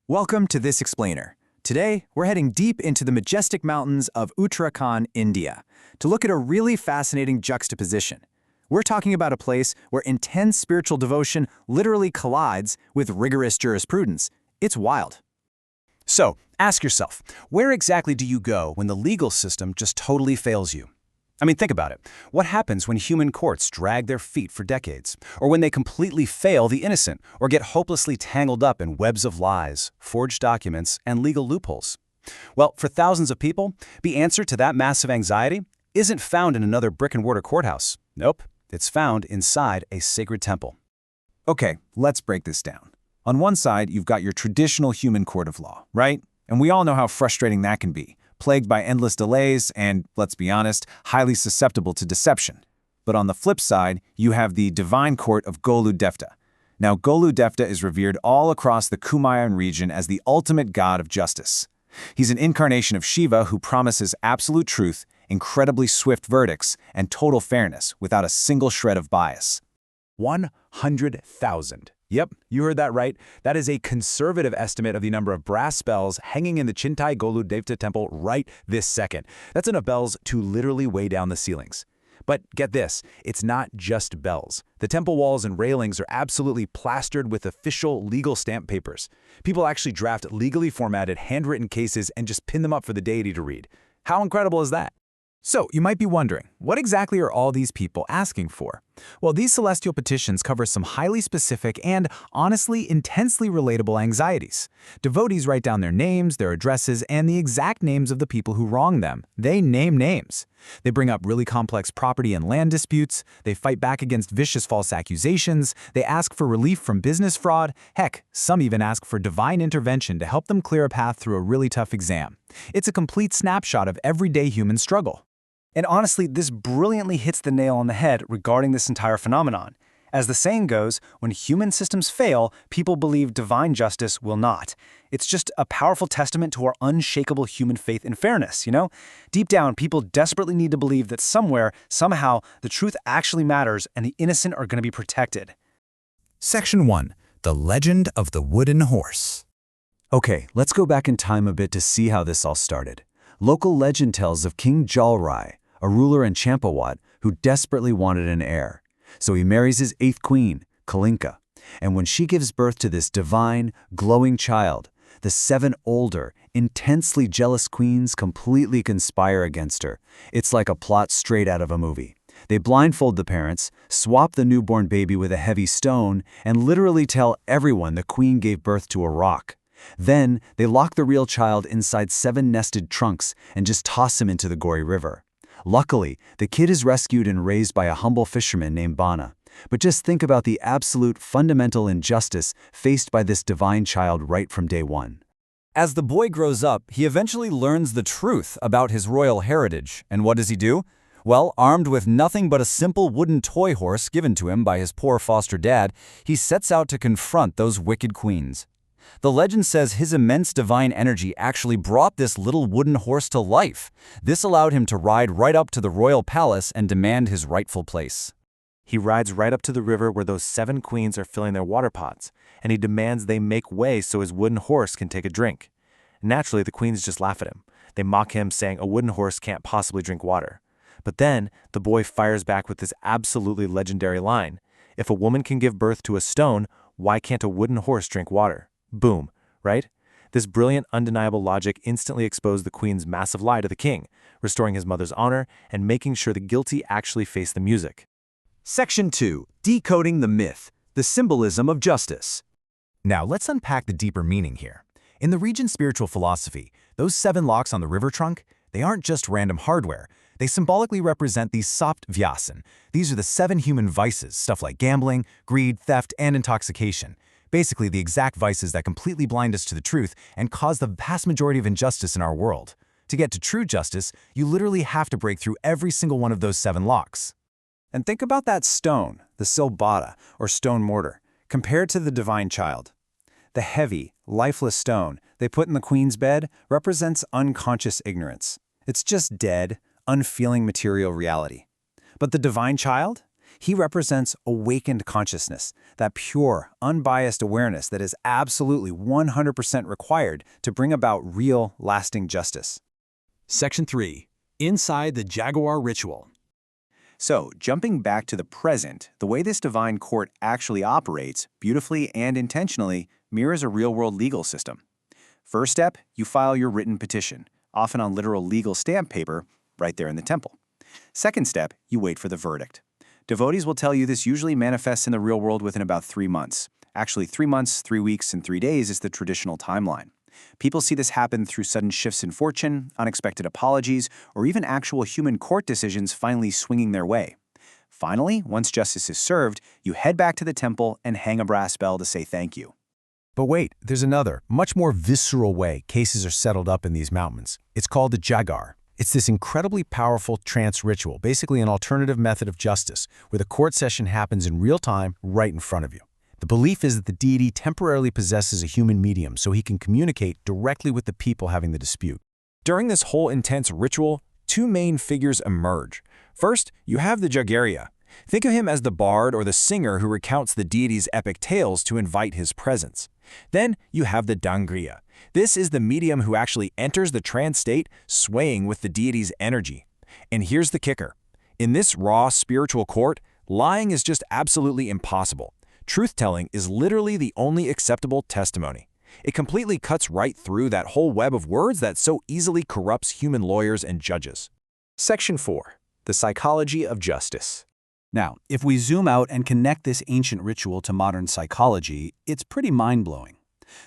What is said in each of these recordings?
Welcome to This Explainer. Today, we're heading deep into the majestic mountains of Uttarakhand, India, to look at a really fascinating juxtaposition. We're talking about a place where intense spiritual devotion literally collides with rigorous jurisprudence. It's wild. So, ask yourself, where exactly do you go when the legal system just totally fails you? I mean, think about it. What happens when human courts drag their feet for decades? Or when they completely fail the innocent, or get hopelessly tangled up in webs of lies, forged documents, and legal loopholes? Well, for thousands of people, the answer to that massive anxiety isn't found in another brick-and-mortar courthouse. Nope, it's found inside a sacred temple. Okay, let's break this down. On one side, you've got your traditional human court of law, right? And we all know how frustrating that can be, plagued by endless delays and, let's be honest, highly susceptible to deception. But on the flip side, you have the divine court of Golu Devta. Now, Golu Devta is revered all across the Kumayan region as the ultimate god of justice. He's an incarnation of Shiva who promises absolute truth, incredibly swift verdicts, and total fairness without a single shred of bias. 100,000. Yep, you heard that right. That is a conservative estimate of the number of brass bells hanging in the Chitai Golu Devta Temple right this second. That's enough bells to literally weigh down the ceilings. But get this, it's not just bells. The temple walls and railings are absolutely plastered with official legal stamp papers. People actually draft legally formatted handwritten cases and just pin them up for the deity to read. How incredible is that? So, you might be wondering, what exactly are all these people asking for? Well, these celestial petitions cover some highly specific and, honestly, intensely relatable anxieties. Devotees write down their names, their addresses, and the exact names of the people who wronged them. They name names. They bring up really complex property and land disputes. They fight back against vicious false accusations. They ask for relief from business fraud. Heck, some even ask for divine intervention to help them clear a path through a really tough exam. It's a complete snapshot of everyday human struggle. And honestly, this brilliantly hits the nail on the head regarding this entire phenomenon. As the saying goes, when human systems fail, people believe divine justice will not. It's just a powerful testament to our unshakable human faith in fairness, you know? Deep down, people desperately need to believe that somewhere, somehow, the truth actually matters and the innocent are going to be protected. Section 1. The Legend of the Wooden Horse. Okay, let's go back in time a bit to see how this all started. Local legend tells of King Jalrai, a ruler in Champawat who desperately wanted an heir. So he marries his 8th queen, Kalinka. And when she gives birth to this divine, glowing child, the 7 older, intensely jealous queens completely conspire against her. It's like a plot straight out of a movie. They blindfold the parents, swap the newborn baby with a heavy stone, and literally tell everyone the queen gave birth to a rock. Then, they lock the real child inside 7 nested trunks and just toss him into the gory river. Luckily, the kid is rescued and raised by a humble fisherman named Bana. But just think about the absolute fundamental injustice faced by this divine child right from day one. As the boy grows up, he eventually learns the truth about his royal heritage. And what does he do? Well, armed with nothing but a simple wooden toy horse given to him by his poor foster dad, he sets out to confront those wicked queens. The legend says his immense divine energy actually brought this little wooden horse to life. This allowed him to ride right up to the royal palace and demand his rightful place. He rides right up to the river where those 7 queens are filling their water pots, and he demands they make way so his wooden horse can take a drink. Naturally, the queens just laugh at him. They mock him, saying a wooden horse can't possibly drink water. But then, the boy fires back with this absolutely legendary line. If a woman can give birth to a stone, why can't a wooden horse drink water? Boom, right? This brilliant, undeniable logic instantly exposed the queen's massive lie to the king, restoring his mother's honor and making sure the guilty actually face the music. Section 2. Decoding the myth, the symbolism of justice. Now, let's unpack the deeper meaning here. In the region's spiritual philosophy, those 7 locks on the river trunk, they aren't just random hardware. They symbolically represent the sapt vyasan. These are the 7 human vices, stuff like gambling, greed, theft, and intoxication. Basically, the exact vices that completely blind us to the truth and cause the vast majority of injustice in our world. To get to true justice, you literally have to break through every single one of those 7 locks. And think about that stone, the silbata, or stone mortar, compared to the divine child. The heavy, lifeless stone they put in the queen's bed represents unconscious ignorance. It's just dead, unfeeling material reality. But the divine child? He represents awakened consciousness, that pure, unbiased awareness that is absolutely 100% required to bring about real, lasting justice. Section 3. Inside the Jaguar Ritual. So, jumping back to the present, the way this divine court actually operates, beautifully and intentionally, mirrors a real-world legal system. First step, you file your written petition, often on literal legal stamp paper, right there in the temple. Second step, you wait for the verdict. Devotees will tell you this usually manifests in the real world within about 3 months. Actually, 3 months, 3 weeks, and 3 days is the traditional timeline. People see this happen through sudden shifts in fortune, unexpected apologies, or even actual human court decisions finally swinging their way. Finally, once justice is served, you head back to the temple and hang a brass bell to say thank you. But wait, there's another, much more visceral way cases are settled up in these mountains. It's called the Jagar. It's this incredibly powerful trance ritual, basically an alternative method of justice, where the court session happens in real time, right in front of you. The belief is that the deity temporarily possesses a human medium so he can communicate directly with the people having the dispute. During this whole intense ritual, 2 main figures emerge. First, you have the Jagaria. Think of him as the bard or the singer who recounts the deity's epic tales to invite his presence. Then you have the Dangriya. This is the medium who actually enters the trance state, swaying with the deity's energy. And here's the kicker. In this raw spiritual court, lying is just absolutely impossible. Truth-telling is literally the only acceptable testimony. It completely cuts right through that whole web of words that so easily corrupts human lawyers and judges. Section 4. The Psychology of Justice. Now, if we zoom out and connect this ancient ritual to modern psychology, it's pretty mind-blowing.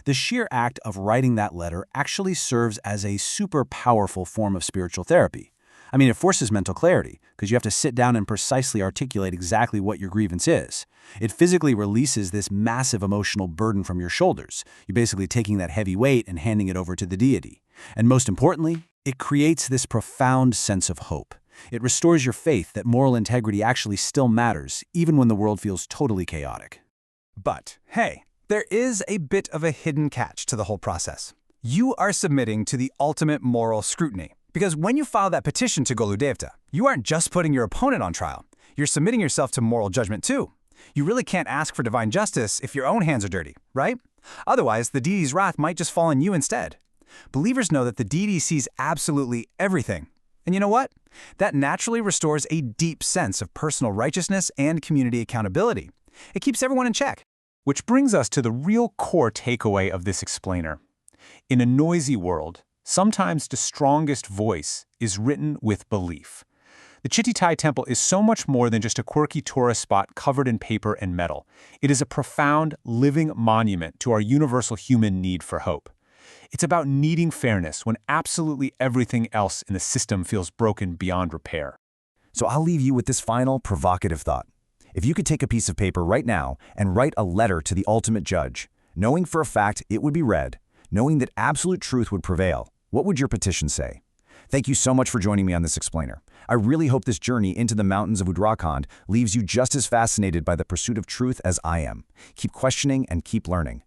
The sheer act of writing that letter actually serves as a super powerful form of spiritual therapy. I mean, it forces mental clarity, because you have to sit down and precisely articulate exactly what your grievance is. It physically releases this massive emotional burden from your shoulders. You're basically taking that heavy weight and handing it over to the deity. And most importantly, it creates this profound sense of hope. It restores your faith that moral integrity actually still matters, even when the world feels totally chaotic. But, hey, there is a bit of a hidden catch to the whole process. You are submitting to the ultimate moral scrutiny. Because when you file that petition to Golu Devta, you aren't just putting your opponent on trial. You're submitting yourself to moral judgment too. You really can't ask for divine justice if your own hands are dirty, right? Otherwise, the deity's wrath might just fall on you instead. Believers know that the deity sees absolutely everything. And you know what? That naturally restores a deep sense of personal righteousness and community accountability. It keeps everyone in check. Which brings us to the real core takeaway of this explainer. In a noisy world, sometimes the strongest voice is written with belief. The Chitai Temple is so much more than just a quirky tourist spot covered in paper and metal. It is a profound, living monument to our universal human need for hope. It's about needing fairness when absolutely everything else in the system feels broken beyond repair. So I'll leave you with this final provocative thought. If you could take a piece of paper right now and write a letter to the ultimate judge, knowing for a fact it would be read, knowing that absolute truth would prevail, what would your petition say? Thank you so much for joining me on this explainer. I really hope this journey into the mountains of Uttarakhand leaves you just as fascinated by the pursuit of truth as I am. Keep questioning and keep learning.